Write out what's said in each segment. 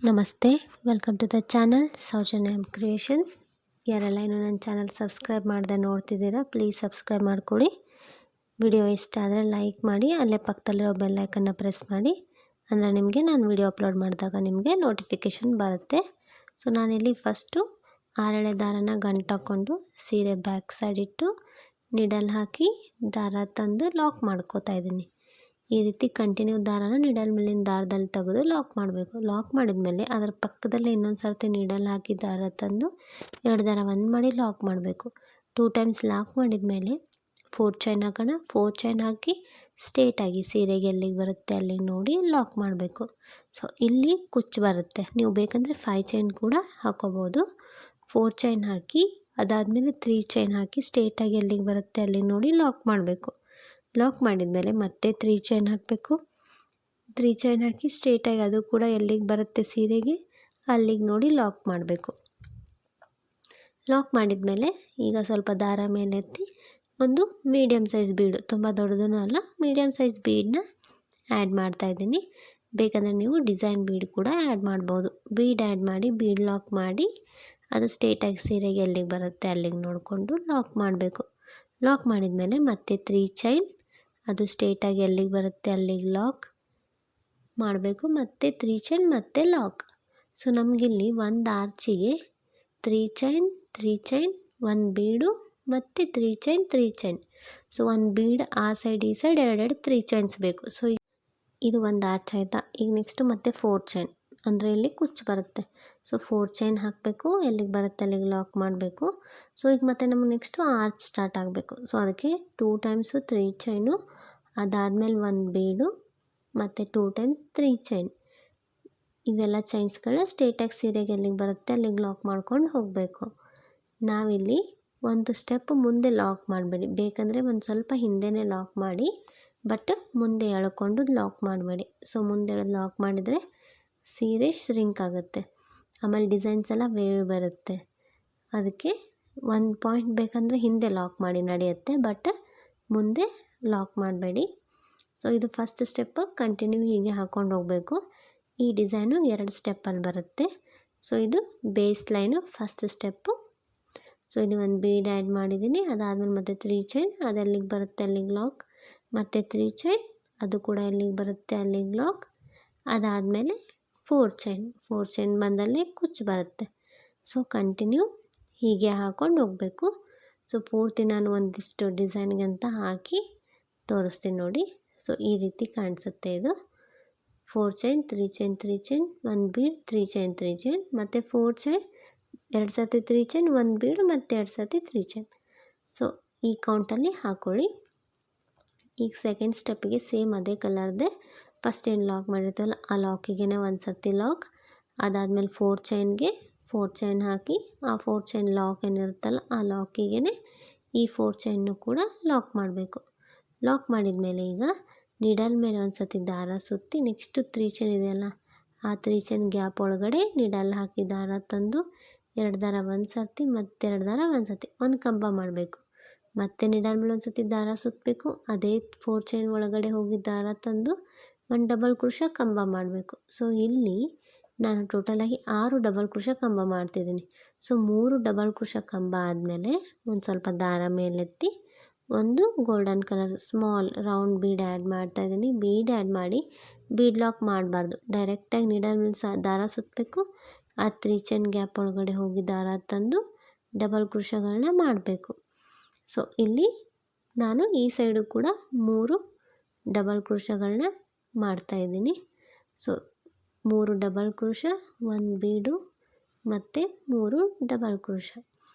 ನಮಸ್ತೆ, welcome to the channel Soujanya creations. ಯಾರೆಲ್ಲ ಇನ್ನೂ ನನ್ನ ಚಾನಲ್ ಸಬ್ಸ್ಕ್ರೈಬ್ ಮಾಡದೆ ನೋಡ್ತಿದ್ದೀರಾ, ಪ್ಲೀಸ್ ಸಬ್ಸ್ಕ್ರೈಬ್ ಮಾಡ್ಕೊಳ್ಳಿ. ವಿಡಿಯೋ ಇಷ್ಟ ಆದರೆ ಲೈಕ್ ಮಾಡಿ, ಅಲ್ಲೇ ಪಕ್ಕದಲ್ಲಿರೋ ಬೆಲ್ ಐಕನ್ನ ಪ್ರೆಸ್ ಮಾಡಿ. ಅಂದರೆ ನಿಮಗೆ ನಾನು ವಿಡಿಯೋ ಅಪ್ಲೋಡ್ ಮಾಡಿದಾಗ ನಿಮಗೆ ನೋಟಿಫಿಕೇಷನ್ ಬರುತ್ತೆ. ಸೊ ನಾನಿಲ್ಲಿ ಫಸ್ಟು 6 ಎಳೆ ದಾರನ ಗಂಟಾಕೊಂಡು ಸೀರೆ ಬ್ಯಾಕ್ ಸೈಡ್ ಇಟ್ಟು ನಿಡಲ್ ಹಾಕಿ ದಾರ ತಂದು ಲಾಕ್ ಮಾಡ್ಕೋತಾ ಇದ್ದೀನಿ. ಈ ರೀತಿ ಕಂಟಿನ್ಯೂ ದಾರನ ನಿಡಲ್ ಮೇಲಿನ ದಾರದಲ್ಲಿ ತೆಗೆದು ಲಾಕ್ ಮಾಡಬೇಕು. ಲಾಕ್ ಮಾಡಿದ್ಮೇಲೆ ಅದರ ಪಕ್ಕದಲ್ಲೇ ಇನ್ನೊಂದು ಸರ್ತಿ ನಿಡಲ್ ಹಾಕಿ ದಾರ ತಂದು 2 ದಾರ ಒಂದು ಮಾಡಿ ಲಾಕ್ ಮಾಡಬೇಕು. 2 ಟೈಮ್ಸ್ ಲಾಕ್ ಮಾಡಿದ್ಮೇಲೆ 4 ಚೈನ್ ಹಾಕೋಣ. 4 ಚೈನ್ ಹಾಕಿ ಸ್ಟ್ರೇಟಾಗಿ ಸೀರೆಗೆ ಎಲ್ಲಿಗೆ ಬರುತ್ತೆ ಅಲ್ಲಿಗೆ ನೋಡಿ ಲಾಕ್ ಮಾಡಬೇಕು. ಸೊ ಇಲ್ಲಿ ಕುಚ್ಚು ಬರುತ್ತೆ, ನೀವು ಬೇಕಂದರೆ 5 ಚೈನ್ ಕೂಡ ಹಾಕೋಬೋದು. 4 ಚೈನ್ ಹಾಕಿ ಅದಾದಮೇಲೆ 3 ಚೈನ್ ಹಾಕಿ ಸ್ಟ್ರೇಟಾಗಿ ಎಲ್ಲಿಗೆ ಬರುತ್ತೆ ಅಲ್ಲಿಗೆ ನೋಡಿ ಲಾಕ್ ಮಾಡಬೇಕು. ಲಾಕ್ ಮಾಡಿದ್ಮೇಲೆ ಮತ್ತೆ 3 ಚೈನ್ ಹಾಕಬೇಕು. 3 ಚೈನ್ ಹಾಕಿ ಸ್ಟ್ರೇಟಾಗಿ ಅದು ಕೂಡ ಎಲ್ಲಿಗೆ ಬರುತ್ತೆ ಸೀರೆಗೆ ಅಲ್ಲಿಗೆ ನೋಡಿ ಲಾಕ್ ಮಾಡಬೇಕು. ಲಾಕ್ ಮಾಡಿದ್ಮೇಲೆ ಈಗ ಸ್ವಲ್ಪ ದಾರ ಮೇಲೆ ಎತ್ತಿ ಒಂದು ಮೀಡಿಯಮ್ ಸೈಜ್ ಬೀಡು, ತುಂಬ ದೊಡ್ಡದೂ ಅಲ್ಲ, ಮೀಡಿಯಮ್ ಸೈಜ್ ಬೀಡನ್ನ ಆ್ಯಡ್ ಮಾಡ್ತಾಯಿದ್ದೀನಿ. ಬೇಕಂದರೆ ನೀವು ಡಿಸೈನ್ ಬೀಡ್ ಕೂಡ ಆ್ಯಡ್ ಮಾಡ್ಬೋದು. ಬೀಡ್ ಆ್ಯಡ್ ಮಾಡಿ ಬೀಡ್ ಲಾಕ್ ಮಾಡಿ ಅದು ಸ್ಟ್ರೇಟಾಗಿ ಸೀರೆಗೆ ಎಲ್ಲಿಗೆ ಬರುತ್ತೆ ಅಲ್ಲಿಗೆ ನೋಡಿಕೊಂಡು ಲಾಕ್ ಮಾಡಬೇಕು. ಲಾಕ್ ಮಾಡಿದ್ಮೇಲೆ ಮತ್ತೆ 3 ಚೈನ್ ಅದು ಸ್ಟ್ರೇಟಾಗಿ ಎಲ್ಲಿಗೆ ಬರುತ್ತೆ ಅಲ್ಲಿಗೆ ಲಾಕ್ ಮಾಡಬೇಕು. ಮತ್ತು 3 ಚೈನ್ ಮತ್ತೆ ಲಾಕ್. ಸೊ ನಮಗಿಲ್ಲಿ ಒಂದು ಆರ್ಚಿಗೆ 3 ಚೈನ್ 3 ಚೈನ್, ಒಂದು ಬೀಡು ಮತ್ತು 3 ಚೈನ್ 3 ಚೈನ್. ಸೊ ಒಂದು ಬೀಡ್ ಆ ಸೈಡ್ ಈ ಸೈಡ್ ಎರಡೆರಡು 3 ಚೈನ್ಸ್ ಬೇಕು. ಸೊ ಇದು ಒಂದು ಆರ್ಚ್ ಆಯಿತಾ. ಈಗ ನೆಕ್ಸ್ಟು ಮತ್ತೆ 4 ಚೈನ್, ಅಂದರೆ ಇಲ್ಲಿ ಕುಚ್ಚು ಬರುತ್ತೆ. ಸೊ 4 ಚೈನ್ ಹಾಕಬೇಕು, ಎಲ್ಲಿಗೆ ಬರುತ್ತೆ ಅಲ್ಲಿಗೆ ಲಾಕ್ ಮಾಡಬೇಕು. ಸೊ ಈಗ ಮತ್ತೆ ನಮಗೆ ನೆಕ್ಸ್ಟು ಆರ್ಚ್ ಸ್ಟಾರ್ಟ್ ಆಗಬೇಕು. ಸೊ ಅದಕ್ಕೆ 2 ಟೈಮ್ಸು 3 ಚೈನು, ಅದಾದಮೇಲೆ ಒಂದು ಬೀಡು ಮತ್ತು 2 ಟೈಮ್ಸ್ 3 ಚೈನ್. ಇವೆಲ್ಲ ಚೈನ್ಸ್ಗಳನ್ನ ಸ್ಟ್ರೇಟಾಗಿ ಸೀರೆಗೆ ಎಲ್ಲಿಗೆ ಬರುತ್ತೆ ಅಲ್ಲಿಗೆ ಲಾಕ್ ಮಾಡ್ಕೊಂಡು ಹೋಗಬೇಕು. ನಾವಿಲ್ಲಿ ಒಂದು ಸ್ಟೆಪ್ ಮುಂದೆ ಲಾಕ್ ಮಾಡಬೇಡಿ, ಬೇಕಂದರೆ ಒಂದು ಸ್ವಲ್ಪ ಹಿಂದೆನೇ ಲಾಕ್ ಮಾಡಿ, ಬಟ್ ಮುಂದೆ ಎಳ್ಕೊಂಡು ಲಾಕ್ ಮಾಡಬೇಡಿ. ಸೊ ಮುಂದೆ ಲಾಕ್ ಮಾಡಿದರೆ ಸೀರೆ ಶ್ರಿಂಕ್ ಆಗುತ್ತೆ, ಆಮೇಲೆ ಡಿಸೈನ್ಸ್ ಎಲ್ಲ ವೇವ್ ಬರುತ್ತೆ. ಅದಕ್ಕೆ ಒಂದು ಪಾಯಿಂಟ್ ಬೇಕಂದರೆ ಹಿಂದೆ ಲಾಕ್ ಮಾಡಿ ನಡೆಯುತ್ತೆ, ಬಟ್ ಮುಂದೆ ಲಾಕ್ ಮಾಡಬೇಡಿ. ಸೊ ಇದು ಫಸ್ಟ್ ಸ್ಟೆಪ್ಪು, ಕಂಟಿನ್ಯೂ ಹೀಗೆ ಹಾಕ್ಕೊಂಡು ಹೋಗಬೇಕು. ಈ ಡಿಸೈನು 2 ಸ್ಟೆಪ್ಪಲ್ಲಿ ಬರುತ್ತೆ. ಸೊ ಇದು base line first step. So ಇಲ್ಲಿ ಒಂದು ಬೀಡ್ ಆ್ಯಡ್ ಮಾಡಿದ್ದೀನಿ, ಅದಾದಮೇಲೆ ಮತ್ತೆ 3 ಚೈನ್ ಅದು ಎಲ್ಲಿಗೆ ಬರುತ್ತೆ ಅಲ್ಲಿಗೆ ಲಾಕ್, ಮತ್ತು 3 ಚೈನ್ ಅದು ಕೂಡ ಎಲ್ಲಿಗೆ ಬರುತ್ತೆ ಅಲ್ಲಿಗೆ ಲಾಕ್, ಅದಾದಮೇಲೆ 4 ಚೈನ್ ಬಂದಲ್ಲಿ ಕುಚ್ಚು ಬರುತ್ತೆ. ಸೊ ಕಂಟಿನ್ಯೂ ಹೀಗೆ ಹಾಕ್ಕೊಂಡು ಹೋಗಬೇಕು. ಸೊ ಪೂರ್ತಿ ನಾನು ಒಂದಿಷ್ಟು ಡಿಸೈನ್ಗೆ ಅಂತ ಹಾಕಿ ತೋರಿಸ್ತೀನಿ ನೋಡಿ. ಸೊ ಈ ರೀತಿ ಕಾಣಿಸುತ್ತೆ ಇದು. 4 ಚೈನ್ 3 ಚೈನ್ 3 ಚೈನ್, ಒಂದು ಬೀಡ್ 3 ಚೈನ್ 3 ಚೈನ್, ಮತ್ತು 4 ಚೈನ್ 2 ಸರ್ತಿ 3 ಚೈನ್, ಒಂದು ಬೀಡು ಮತ್ತು 2 ಸರ್ತಿ 3 ಚೈನ್. ಸೊ ಈ ಕೌಂಟಲ್ಲಿ ಹಾಕ್ಕೊಳ್ಳಿ. ಈಗ ಸೆಕೆಂಡ್ ಸ್ಟೆಪ್ಪಿಗೆ ಸೇಮ್ ಅದೇ ಕಲರ್ದೆ ಫಸ್ಟ್ ಏನು ಲಾಕ್ ಮಾಡಿರ್ತೀವಲ್ಲ ಆ ಲಾಕಿಗೆ ಒಂದು ಸರ್ತಿ ಲಾಕ್, ಅದಾದಮೇಲೆ 4 ಚೈನ್ಗೆ 4 ಚೈನ್ ಹಾಕಿ ಆ 4 ಚೈನ್ ಲಾಕ್ ಏನಿರುತ್ತಲ್ಲ ಆ ಲಾಕಿಗೆ ಈ 4 ಚೈನ್ನು ಕೂಡ ಲಾಕ್ ಮಾಡಬೇಕು. ಲಾಕ್ ಮಾಡಿದ್ಮೇಲೆ ಈಗ ನಿಡಲ್ ಮೇಲೆ ಒಂದು ಸರ್ತಿ ದಾರ ಸುತ್ತಿ ನೆಕ್ಸ್ಟು 3 ಚೈನ್ ಇದೆಯಲ್ಲ ಆ 3 ಚೈನ್ ಗ್ಯಾಪ್ ಒಳಗಡೆ ನಿಡಲ್ ಹಾಕಿ ದಾರ ತಂದು 2 ದಾರ ಒಂದು ಸರ್ತಿ ಮತ್ತು 2 ದಾರ ಒಂದು ಸರ್ತಿ ಒಂದು ಕಂಬ ಮಾಡಬೇಕು. ಮತ್ತೆ ನಿಡಲ್ ಮೇಲೆ ಒಂದು ಸರ್ತಿ ದಾರ ಸುತ್ತಬೇಕು, ಅದೇ 4 ಚೈನ್ ಒಳಗಡೆ ಹೋಗಿ ದಾರ ತಂದು ಒಂದು ಡಬಲ್ ಕ್ರೋಶಾ ಕಂಬ ಮಾಡಬೇಕು. ಸೊ ಇಲ್ಲಿ ನಾನು ಟೋಟಲಾಗಿ 6 ಡಬಲ್ ಕ್ರೋಶಾ ಕಂಬ ಮಾಡ್ತಿದ್ದೀನಿ. ಸೊ 3 ಡಬಲ್ ಕ್ರೋಶಾ ಕಂಬ ಆದಮೇಲೆ ಒಂದು ಸ್ವಲ್ಪ ದಾರ ಮೇಲೆತ್ತಿ ಒಂದು golden colour small round bead add ಮಾಡ್ತಾಯಿದ್ದೀನಿ. ಬೀಡ್ ಆ್ಯಡ್ ಮಾಡಿ ಬೀಡ್ ಲಾಕ್ ಮಾಡಬಾರ್ದು, ಡೈರೆಕ್ಟಾಗಿ ನಿಡಲ್ ಮೇಲೆ ದಾರ ಸುತ್ತಬೇಕು, ಆ 3 ಚೈನ್ ಗ್ಯಾಪ್ ಒಳಗಡೆ ಹೋಗಿ ದಾರ ತಂದು ಡಬಲ್ ಕ್ರೋಶಾಗಳನ್ನ ಮಾಡಬೇಕು. ಸೊ ಇಲ್ಲಿ ನಾನು ಈ ಸೈಡು ಕೂಡ 3 ಡಬಲ್ ಕ್ರೋಶಾಗಳನ್ನ ಮಾಡ್ತಾಯಿದ್ದೀನಿ. ಸೊ 3 ಡಬಲ್ ಕ್ರೋಶಾ, ಒಂದು ಬೀಡು ಮತ್ತು 3 ಡಬಲ್ ಕ್ರೋಶಾ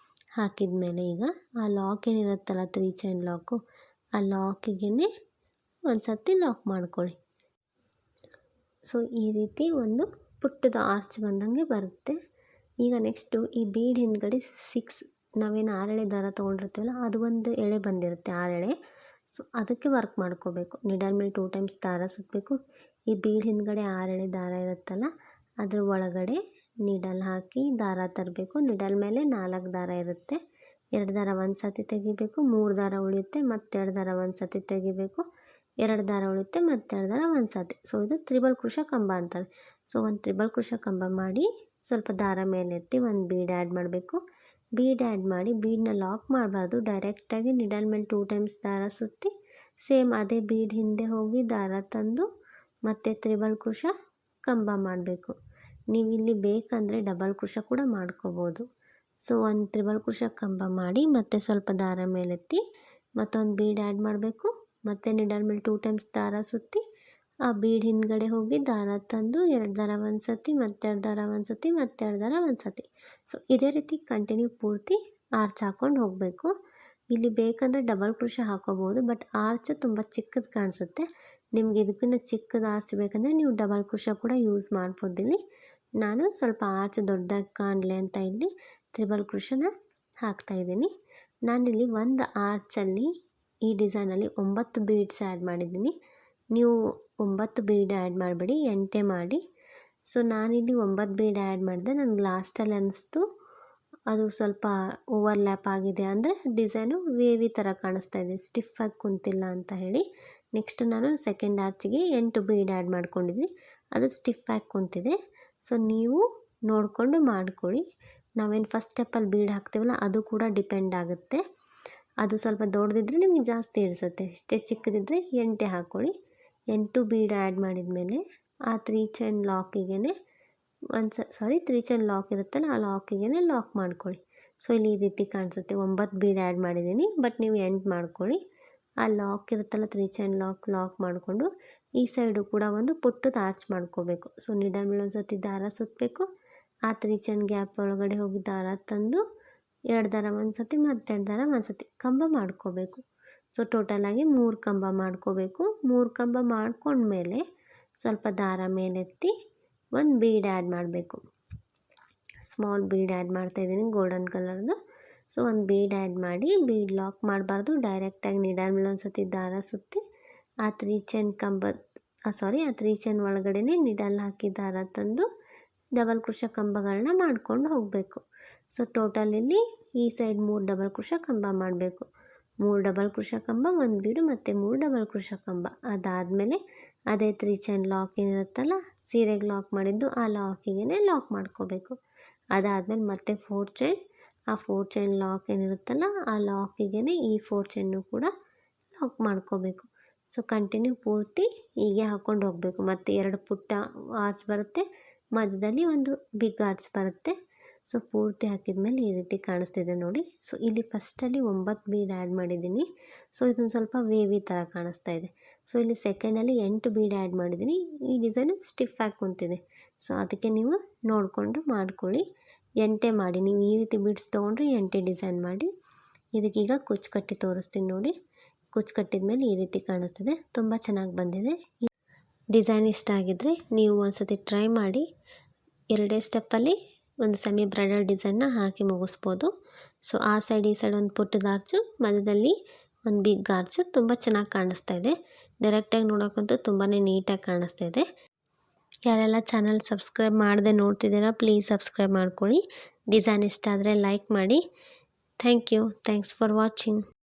ಹಾಕಿದ ಮೇಲೆ ಈಗ ಆ ಲಾಕ್ ಏನಿರುತ್ತಲ್ಲ 3 ಚೈನ್ ಲಾಕು ಆ ಲಾಕಿಗೆ ಒಂದು ಸರ್ತಿ ಲಾಕ್ ಮಾಡ್ಕೊಳ್ಳಿ. ಸೊ ಈ ರೀತಿ ಒಂದು ಪುಟ್ಟದ ಆರ್ಚ್ ಬಂದಂಗೆ ಬರುತ್ತೆ. ಈಗ ನೆಕ್ಸ್ಟು ಈ ಬೀಡ್ ಹಿಂದ್ಗಡೆ 6 ನಾವೇನು 6 ಎಳೆ ದಾರ ತೊಗೊಂಡಿರ್ತೀವಲ್ಲ ಅದು ಒಂದು ಎಳೆ ಬಂದಿರುತ್ತೆ 6 ಎಳೆ. ಸೊ ಅದಕ್ಕೆ ವರ್ಕ್ ಮಾಡ್ಕೋಬೇಕು. ನಿಡಲ್ ಮೇಲೆ 2 ಟೈಮ್ಸ್ ದಾರ ಸುತ್ತಬೇಕು. ಈ ಬೀಡ್ ಹಿಂದ್ಗಡೆ 6 ಎಳೆ ದಾರ ಇರುತ್ತಲ್ಲ ಅದ್ರ ಒಳಗಡೆ ನಿಡಲ್ ಹಾಕಿ ದಾರ ತರಬೇಕು. ನಿಡಲ್ ಮೇಲೆ 4 ದಾರ ಇರುತ್ತೆ, 2 ದಾರ ಒಂದು ಸರ್ತಿ ತೆಗಿಬೇಕು, 3 ದಾರ ಉಳಿಯುತ್ತೆ, ಮತ್ತು 2 ದಾರ ಒಂದು ಸರ್ತಿ ತೆಗಿಬೇಕು. 2 ದಾರ ಉಳಿಯುತ್ತೆ ಮತ್ತೆ 2 ದಾರ ಒಂದು ಸತಿ. ಸೊ ಇದು ತ್ರಿಬಲ್ ಕ್ರೋಶಾ ಕಂಬ ಅಂತಾರೆ. ಸೊ ಒಂದು ತ್ರಿಬಲ್ ಕ್ರೋಶಾ ಕಂಬ ಮಾಡಿ ಸ್ವಲ್ಪ ದಾರ ಮೇಲೆ ಎತ್ತಿ ಒಂದು ಬೀಡ್ ಆ್ಯಡ್ ಮಾಡಬೇಕು. ಬೀಡ್ ಆ್ಯಡ್ ಮಾಡಿ ಬೀಡನ್ನ ಲಾಕ್ ಮಾಡಬಾರ್ದು, ಡೈರೆಕ್ಟಾಗಿ ನಿಡಲ್ ಮೇಲೆ 2 ಟೈಮ್ಸ್ ದಾರ ಸುತ್ತಿ ಸೇಮ್ ಅದೇ ಬೀಡ್ ಹಿಂದೆ ಹೋಗಿ ದಾರ ತಂದು ಮತ್ತೆ ತ್ರಿಬಲ್ ಕ್ರೋಶಾ ಕಂಬ ಮಾಡಬೇಕು. ನೀವು ಇಲ್ಲಿ ಬೇಕಂದರೆ ಡಬಲ್ ಕ್ರೋಶಾ ಕೂಡ ಮಾಡ್ಕೋಬೋದು. ಸೊ ಒಂದು ತ್ರಿಬಲ್ ಕ್ರೋಶಾ ಕಂಬ ಮಾಡಿ ಮತ್ತೆ ಸ್ವಲ್ಪ ದಾರ ಮೇಲೆತ್ತಿ ಮತ್ತೊಂದು ಬೀಡ್ ಆ್ಯಡ್ ಮಾಡಬೇಕು. ಮತ್ತು ನಿಡಲ್ ಮೇಲೆ 2 ಟೈಮ್ಸ್ ದಾರ ಸುತ್ತಿ ಆ ಬೀಡ್ ಹಿಂದ್ಗಡೆ ಹೋಗಿ ದಾರ ತಂದು 2 ದಾರ ಒಂದು ಸತಿ ಮತ್ತೆ 2 ದಾರ ಒಂದು ಸತಿ ಮತ್ತೆ 2 ದಾರ ಒಂದು ಸತಿ. ಸೊ ಇದೇ ರೀತಿ ಕಂಟಿನ್ಯೂ ಪೂರ್ತಿ ಆರ್ಚ್ ಹಾಕ್ಕೊಂಡು ಹೋಗಬೇಕು. ಇಲ್ಲಿ ಬೇಕಂದರೆ ಡಬಲ್ ಕ್ರೋಶಾ ಹಾಕೋಬೋದು, ಬಟ್ ಆರ್ಚ್ ತುಂಬ ಚಿಕ್ಕದು ಕಾಣಿಸುತ್ತೆ. ನಿಮ್ಗೆ ಇದಕ್ಕಿಂತ ಚಿಕ್ಕದು ಆರ್ಚ್ ಬೇಕಂದರೆ ನೀವು ಡಬಲ್ ಕ್ರೋಶಾ ಕೂಡ ಯೂಸ್ ಮಾಡ್ಬೋದು. ಇಲ್ಲಿ ನಾನು ಸ್ವಲ್ಪ ಆರ್ಚ್ ದೊಡ್ಡದಾಗಿ ಕಾಣಲಿ ಅಂತ ಇಲ್ಲಿ ತ್ರಿಬಲ್ ಕ್ರೋಶಾನ ಹಾಕ್ತಾಯಿದ್ದೀನಿ. ನಾನಿಲ್ಲಿ ಒಂದು ಆರ್ಚಲ್ಲಿ ಈ ಡಿಸೈನಲ್ಲಿ 9 ಬೀಡ್ಸ್ ಆ್ಯಡ್ ಮಾಡಿದ್ದೀನಿ. ನೀವು 9 ಬೀಡ್ ಆ್ಯಡ್ ಮಾಡಬೇಡಿ, 8 ಮಾಡಿ. ಸೊ ನಾನಿಲ್ಲಿ 9 ಬೀಡ್ ಆ್ಯಡ್ ಮಾಡಿದೆ. ನನಗೆ ಲಾಸ್ಟಲ್ಲಿ ಅನ್ನಿಸ್ತು ಅದು ಸ್ವಲ್ಪ ಓವರ್ಲ್ಯಾಪ್ ಆಗಿದೆ, ಅಂದರೆ ಡಿಸೈನು ವೇವಿ ಥರ ಕಾಣಿಸ್ತಾ ಇದೆ, ಸ್ಟಿಫಾಗಿ ಕುಂತಿಲ್ಲ ಅಂತ ಹೇಳಿ. ನೆಕ್ಸ್ಟ್ ನಾನು ಸೆಕೆಂಡ್ ಆರ್ಚಿಗೆ 8 ಬೀಡ್ ಆ್ಯಡ್ ಮಾಡ್ಕೊಂಡಿದ್ದೀನಿ, ಅದು ಸ್ಟಿಫಾಗಿ ಕುಂತಿದೆ. ಸೊ ನೀವು ನೋಡಿಕೊಂಡು ಮಾಡ್ಕೊಳ್ಳಿ. ನಾವೇನು ಫಸ್ಟ್ ಸ್ಟೆಪ್ಪಲ್ಲಿ ಬೀಡ್ ಹಾಕ್ತೀವಲ್ಲ ಅದು ಕೂಡ ಡಿಪೆಂಡ್ ಆಗುತ್ತೆ. ಅದು ಸ್ವಲ್ಪ ದೊಡ್ಡದಿದ್ದರೆ ನಿಮಗೆ ಜಾಸ್ತಿ ಇಳಿಸುತ್ತೆ, ಇಷ್ಟೇ ಚಿಕ್ಕದಿದ್ದರೆ 8 ಹಾಕ್ಕೊಳ್ಳಿ. 8 ಬೀಡ್ ಆ್ಯಡ್ ಮಾಡಿದ ಮೇಲೆ ಆ 3 ಚೈನ್ ಲಾಕಿಗೆ 3 ಚೈನ್ ಲಾಕ್ ಇರುತ್ತಲ್ಲ ಆ ಲಾಕಿಗೆ ಲಾಕ್ ಮಾಡ್ಕೊಳ್ಳಿ. ಸೊ ಇಲ್ಲಿ ಈ ರೀತಿ ಕಾಣಿಸುತ್ತೆ. 9 ಬೀಡ್ ಆ್ಯಡ್ ಮಾಡಿದ್ದೀನಿ, ಬಟ್ ನೀವು 8 ಮಾಡ್ಕೊಳ್ಳಿ. ಆ ಲಾಕ್ ಇರುತ್ತಲ್ಲ 3 ಚೈನ್ ಲಾಕ್ ಮಾಡಿಕೊಂಡು ಈ ಸೈಡು ಕೂಡ ಒಂದು ಪುಟ್ಟದ ಆರ್ಚ್ ಮಾಡ್ಕೋಬೇಕು. ಸೊ ನಿಡಲ್ ಮೇಲೆ ಒಂದು ಸತಿ ದಾರ ಸುತ್ತಬೇಕು. ಆ 3 ಚೈನ್ ಗ್ಯಾಪ್ ಒಳಗಡೆ ಹೋಗಿ ದಾರ ತಂದು 2 ದಾರ ಒಂದು ಸತಿ ಮತ್ತು 2 ದಾರ ಒಂದು ಸತಿ ಕಂಬ ಮಾಡ್ಕೋಬೇಕು. ಸೊ ಟೋಟಲಾಗಿ 3 ಕಂಬ ಮಾಡ್ಕೋಬೇಕು. 3 ಕಂಬ ಮಾಡ್ಕೊಂಡ್ಮೇಲೆ ಸ್ವಲ್ಪ ದಾರ ಮೇಲೆತ್ತಿ ಒಂದು ಬೀಡ್ ಆ್ಯಡ್ ಮಾಡಬೇಕು. ಸ್ಮಾಲ್ ಬೀಡ್ ಆ್ಯಡ್ ಮಾಡ್ತಾಯಿದ್ದೀನಿ ಗೋಲ್ಡನ್ ಕಲರ್ದು. ಸೊ ಒಂದು ಬೀಡ್ ಆ್ಯಡ್ ಮಾಡಿ ಬೀಡ್ ಲಾಕ್ ಮಾಡಬಾರ್ದು, ಡೈರೆಕ್ಟಾಗಿ ನಿಡಲ್ ಮೇಲೆ ಒಂದು ಸತಿ ದಾರ ಸುತ್ತಿ ಆ 3 ಚೈನ್ ಆ 3 ಚೈನ್ ಒಳಗಡೆ ನಿಡಲ್ ಹಾಕಿ ದಾರ ತಂದು ಡಬಲ್ ಕ್ರೋಶಾ ಕಂಬಗಳನ್ನ ಮಾಡ್ಕೊಂಡು ಹೋಗಬೇಕು. ಸೊ ಟೋಟಲ್ ಇಲ್ಲಿ ಈ ಸೈಡ್ 3 ಡಬಲ್ ಕ್ರೋಶಾ ಕಂಬ ಮಾಡಬೇಕು. 3 ಡಬಲ್ ಕ್ರೋಶಾ ಕಂಬ, 1 ಬೀಡು ಮತ್ತು 3 ಡಬಲ್ ಕ್ರೋಶಾ ಕಂಬ. ಅದಾದಮೇಲೆ ಅದೇ 3 ಚೈನ್ ಲಾಕ್ ಏನಿರುತ್ತಲ್ಲ ಸೀರೆಗೆ ಲಾಕ್ ಮಾಡಿದ್ದು ಆ ಲಾಕಿಗೆ ಲಾಕ್ ಮಾಡ್ಕೋಬೇಕು. ಅದಾದಮೇಲೆ ಮತ್ತೆ 4 ಚೈನ್, ಆ 4 ಚೈನ್ ಲಾಕ್ ಏನಿರುತ್ತಲ್ಲ ಆ ಲಾಕಿಗೆ ಈ 4 ಚೈನು ಕೂಡ ಲಾಕ್ ಮಾಡ್ಕೋಬೇಕು. ಸೊ ಕಂಟಿನ್ಯೂ ಪೂರ್ತಿ ಹೀಗೆ ಹಾಕ್ಕೊಂಡು ಹೋಗಬೇಕು. ಮತ್ತು 2 ಪುಟ್ಟ ಆರ್ಚ್ ಬರುತ್ತೆ, ಮಧ್ಯದಲ್ಲಿ ಒಂದು ಬಿಗ್ ಆರ್ಚ್ ಬರುತ್ತೆ. ಸೊ ಪೂರ್ತಿ ಹಾಕಿದ ಮೇಲೆ ಈ ರೀತಿ ಕಾಣಿಸ್ತಿದೆ ನೋಡಿ. ಸೊ ಇಲ್ಲಿ ಫಸ್ಟಲ್ಲಿ 9 ಬೀಡ್ ಆ್ಯಡ್ ಮಾಡಿದ್ದೀನಿ. ಸೊ ಇದೊಂದು ಸ್ವಲ್ಪ ವೇವಿ ಥರ ಕಾಣಿಸ್ತಾ ಇದೆ. ಸೊ ಇಲ್ಲಿ ಸೆಕೆಂಡಲ್ಲಿ 8 ಬೀಡ್ ಆ್ಯಡ್ ಮಾಡಿದ್ದೀನಿ. ಈ ಡಿಸೈನು ಸ್ಟಿಫಾಗಿ ಕುಂತಿದೆ. ಸೊ ಅದಕ್ಕೆ ನೀವು ನೋಡಿಕೊಂಡು ಮಾಡ್ಕೊಳ್ಳಿ. 8 ಮಾಡಿ, ನೀವು ಈ ರೀತಿ ಬೀಡ್ಸ್ ತೊಗೊಂಡ್ರೆ 8 ಡಿಸೈನ್ ಮಾಡಿ. ಇದಕ್ಕೀಗ ಕುಚ್ಚು ಕಟ್ಟಿ ತೋರಿಸ್ತೀನಿ ನೋಡಿ. ಕುಚ್ಚು ಕಟ್ಟಿದ ಮೇಲೆ ಈ ರೀತಿ ಕಾಣಿಸ್ತಿದೆ, ತುಂಬ ಚೆನ್ನಾಗಿ ಬಂದಿದೆ. ಡಿಸೈನ್ ಇಷ್ಟ ಆಗಿದ್ದರೆ ನೀವು ಒಂದು ಸತಿ ಟ್ರೈ ಮಾಡಿ. 2 ಸ್ಟೆಪ್ಪಲ್ಲಿ ಒಂದು ಸೆಮಿ ಬ್ರೈಡಲ್ ಡಿಸೈನ್ನ ಹಾಕಿ ಮುಗಿಸ್ಬೋದು. ಸೊ ಆ ಸೈಡ್ ಈ ಸೈಡ್ ಒಂದು ಪುಟ್ಟದ ಆರ್ಚು, ಮಧ್ಯದಲ್ಲಿ ಒಂದು ಬಿಗ್ ಆರ್ಚು, ತುಂಬ ಚೆನ್ನಾಗಿ ಕಾಣಿಸ್ತಾ ಇದೆ. ಡೈರೆಕ್ಟಾಗಿ ನೋಡೋಕ್ಕಂತೂ ತುಂಬಾ ನೀಟಾಗಿ ಕಾಣಿಸ್ತಾ ಇದೆ. ಯಾರೆಲ್ಲ ಚಾನಲ್ ಸಬ್ಸ್ಕ್ರೈಬ್ ಮಾಡದೆ ನೋಡ್ತಿದ್ದೀರಾ ಪ್ಲೀಸ್ ಸಬ್ಸ್ಕ್ರೈಬ್ ಮಾಡ್ಕೊಳ್ಳಿ. ಡಿಸೈನ್ ಇಷ್ಟ ಆದರೆ ಲೈಕ್ ಮಾಡಿ. Thank you. Thanks for watching.